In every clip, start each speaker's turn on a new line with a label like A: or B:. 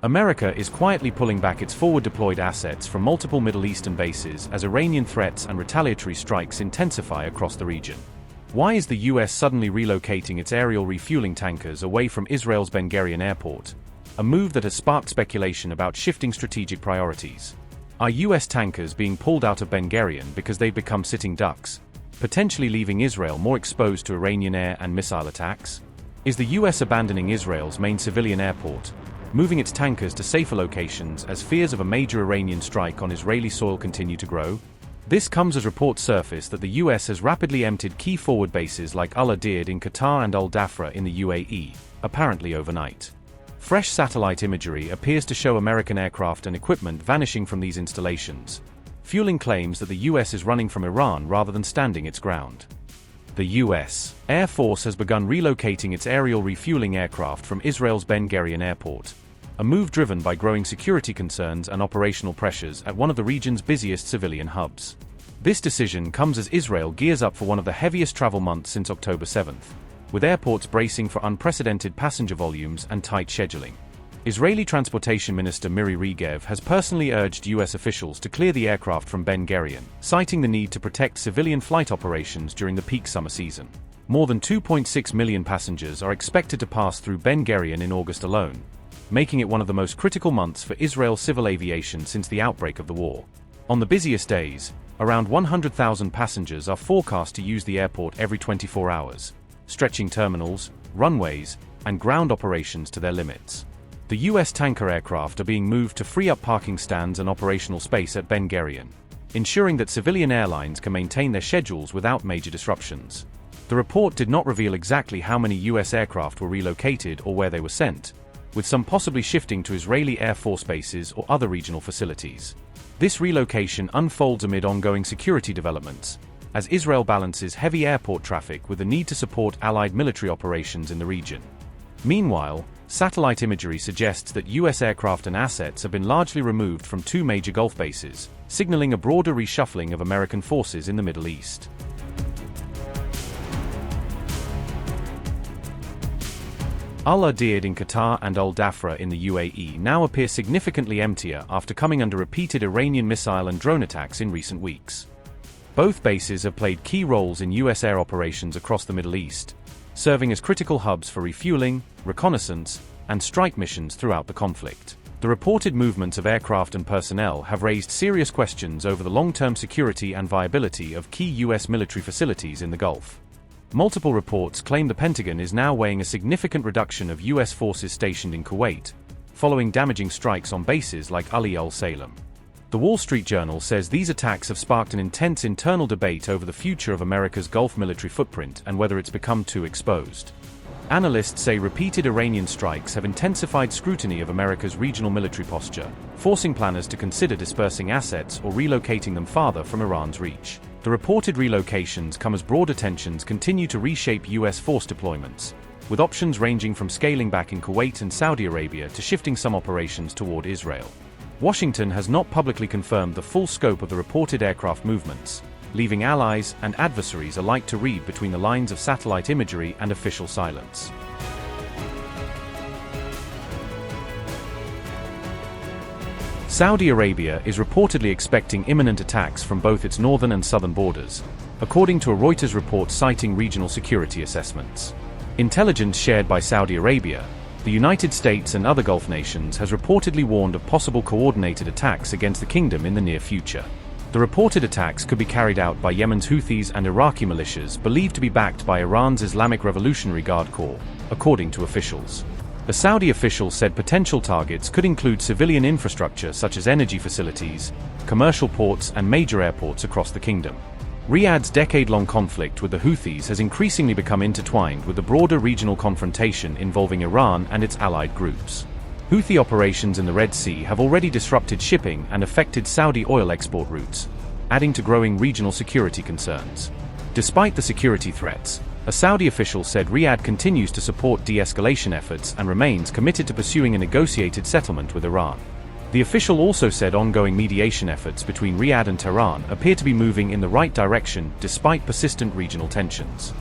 A: America is quietly pulling back its forward-deployed assets from multiple Middle Eastern bases as Iranian threats and retaliatory strikes intensify across the region. Why is the US suddenly relocating its aerial refueling tankers away from Israel's Ben Gurion Airport? A move that has sparked speculation about shifting strategic priorities. Are US tankers being pulled out of Ben Gurion because they've become sitting ducks, potentially leaving Israel more exposed to Iranian air and missile attacks? Is the US abandoning Israel's main civilian airport, moving its tankers to safer locations as fears of a major Iranian strike on Israeli soil continue to grow? This comes as reports surface that the US has rapidly emptied key forward bases like Al-Udeid in Qatar and Al-Dhafra in the UAE, apparently overnight. Fresh satellite imagery appears to show American aircraft and equipment vanishing from these installations, fueling claims that the US is running from Iran rather than standing its ground. The US Air Force has begun relocating its aerial refueling aircraft from Israel's Ben Gurion Airport, a move driven by growing security concerns and operational pressures at one of the region's busiest civilian hubs. This decision comes as Israel gears up for one of the heaviest travel months since October 7th, with airports bracing for unprecedented passenger volumes and tight scheduling. Israeli Transportation Minister Miri Regev has personally urged US officials to clear the aircraft from Ben Gurion, citing the need to protect civilian flight operations during the peak summer season. More than 2.6 million passengers are expected to pass through Ben Gurion in August alone, making it one of the most critical months for Israel's civil aviation since the outbreak of the war. On the busiest days, around 100,000 passengers are forecast to use the airport every 24 hours, stretching terminals, runways, and ground operations to their limits. The US tanker aircraft are being moved to free up parking stands and operational space at Ben Gurion, ensuring that civilian airlines can maintain their schedules without major disruptions. The report did not reveal exactly how many US aircraft were relocated or where they were sent, with some possibly shifting to Israeli Air Force bases or other regional facilities. This relocation unfolds amid ongoing security developments, as Israel balances heavy airport traffic with the need to support allied military operations in the region. Meanwhile, satellite imagery suggests that US aircraft and assets have been largely removed from two major Gulf bases, signaling a broader reshuffling of American forces in the Middle East. Al-Udeid in Qatar and Al-Dhafra in the UAE now appear significantly emptier after coming under repeated Iranian missile and drone attacks in recent weeks. Both bases have played key roles in US air operations across the Middle East, serving as critical hubs for refueling, reconnaissance, and strike missions throughout the conflict. The reported movements of aircraft and personnel have raised serious questions over the long-term security and viability of key US military facilities in the Gulf. Multiple reports claim the Pentagon is now weighing a significant reduction of US forces stationed in Kuwait, following damaging strikes on bases like Ali al-Salem. The Wall Street Journal says these attacks have sparked an intense internal debate over the future of America's Gulf military footprint and whether it's become too exposed. Analysts say repeated Iranian strikes have intensified scrutiny of America's regional military posture, forcing planners to consider dispersing assets or relocating them farther from Iran's reach. The reported relocations come as broader tensions continue to reshape US force deployments, with options ranging from scaling back in Kuwait and Saudi Arabia to shifting some operations toward Israel. Washington has not publicly confirmed the full scope of the reported aircraft movements, leaving allies and adversaries alike to read between the lines of satellite imagery and official silence. Saudi Arabia is reportedly expecting imminent attacks from both its northern and southern borders, according to a Reuters report citing regional security assessments. Intelligence shared by Saudi Arabia, the United States and other Gulf nations has reportedly warned of possible coordinated attacks against the kingdom in the near future. The reported attacks could be carried out by Yemen's Houthis and Iraqi militias believed to be backed by Iran's Islamic Revolutionary Guard Corps, according to officials. A Saudi official said potential targets could include civilian infrastructure such as energy facilities, commercial ports and major airports across the kingdom. Riyadh's decade-long conflict with the Houthis has increasingly become intertwined with the broader regional confrontation involving Iran and its allied groups. Houthi operations in the Red Sea have already disrupted shipping and affected Saudi oil export routes, adding to growing regional security concerns. Despite the security threats, a Saudi official said Riyadh continues to support de-escalation efforts and remains committed to pursuing a negotiated settlement with Iran. The official also said ongoing mediation efforts between Riyadh and Tehran appear to be moving in the right direction despite persistent regional tensions.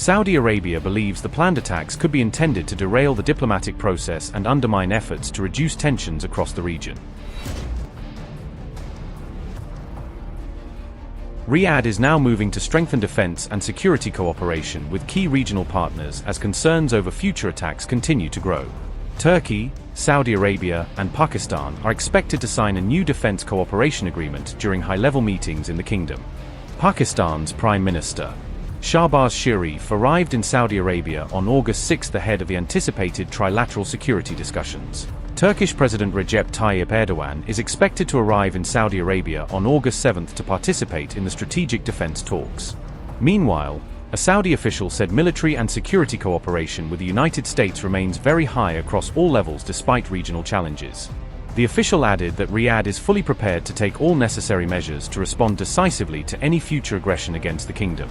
A: Saudi Arabia believes the planned attacks could be intended to derail the diplomatic process and undermine efforts to reduce tensions across the region. Riyadh is now moving to strengthen defense and security cooperation with key regional partners as concerns over future attacks continue to grow. Turkey, Saudi Arabia, and Pakistan are expected to sign a new defense cooperation agreement during high-level meetings in the kingdom. Pakistan's Prime Minister, Shahbaz Sharif, arrived in Saudi Arabia on August 6 ahead of the anticipated trilateral security discussions. Turkish President Recep Tayyip Erdogan is expected to arrive in Saudi Arabia on August 7 to participate in the strategic defense talks. Meanwhile, a Saudi official said military and security cooperation with the United States remains very high across all levels despite regional challenges. The official added that Riyadh is fully prepared to take all necessary measures to respond decisively to any future aggression against the kingdom.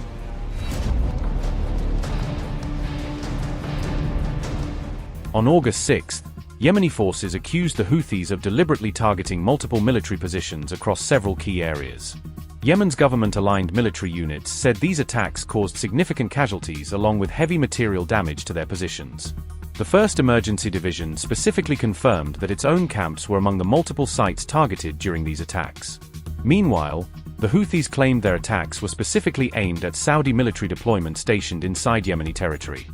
A: On August 6, Yemeni forces accused the Houthis of deliberately targeting multiple military positions across several key areas. Yemen's government-aligned military units said these attacks caused significant casualties along with heavy material damage to their positions. The 1st Emergency Division specifically confirmed that its own camps were among the multiple sites targeted during these attacks. Meanwhile, the Houthis claimed their attacks were specifically aimed at Saudi military deployments stationed inside Yemeni territory.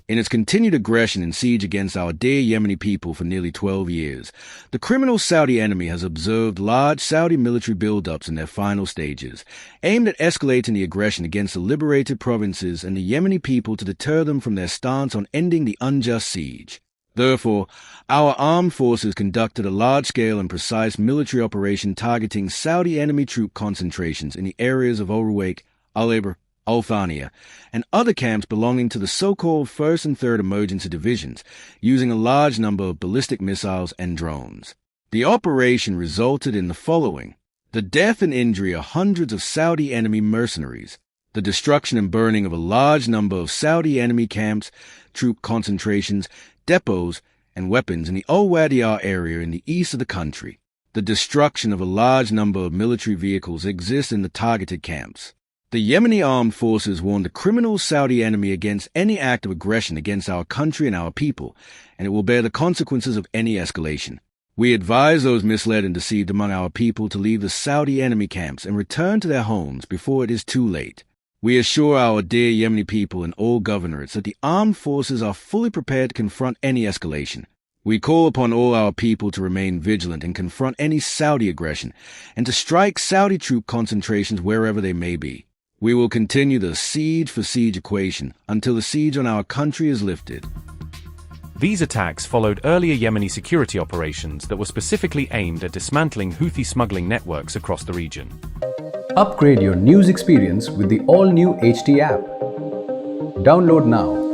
B: In its continued aggression and siege against our dear Yemeni people for nearly 12 years, the criminal Saudi enemy has observed large Saudi military buildups in their final stages, aimed at escalating the aggression against the liberated provinces and the Yemeni people to deter them from their stance on ending the unjust siege. Therefore, our armed forces conducted a large-scale and precise military operation targeting Saudi enemy troop concentrations in the areas of Al-Ruwayq, Al-Abr, Al-Thaniya, and other camps belonging to the so-called 1st and 3rd Emergency Divisions, using a large number of ballistic missiles and drones. The operation resulted in the following: the death and injury of hundreds of Saudi enemy mercenaries, the destruction and burning of a large number of Saudi enemy camps, troop concentrations, depots, and weapons in the Al-Wadiyah area in the east of the country. The destruction of a large number of military vehicles exists in the targeted camps. The Yemeni armed forces warned the criminal Saudi enemy against any act of aggression against our country and our people, and it will bear the consequences of any escalation. We advise those misled and deceived among our people to leave the Saudi enemy camps and return to their homes before it is too late. We assure our dear Yemeni people and all governorates that the armed forces are fully prepared to confront any escalation. We call upon all our people to remain vigilant and confront any Saudi aggression, and to strike Saudi troop concentrations wherever they may be. We will continue the siege-for-siege equation until the siege on our country is lifted.
A: These attacks followed earlier Yemeni security operations that were specifically aimed at dismantling Houthi smuggling networks across the region.
C: Upgrade your news experience with the all-new HT app. Download now.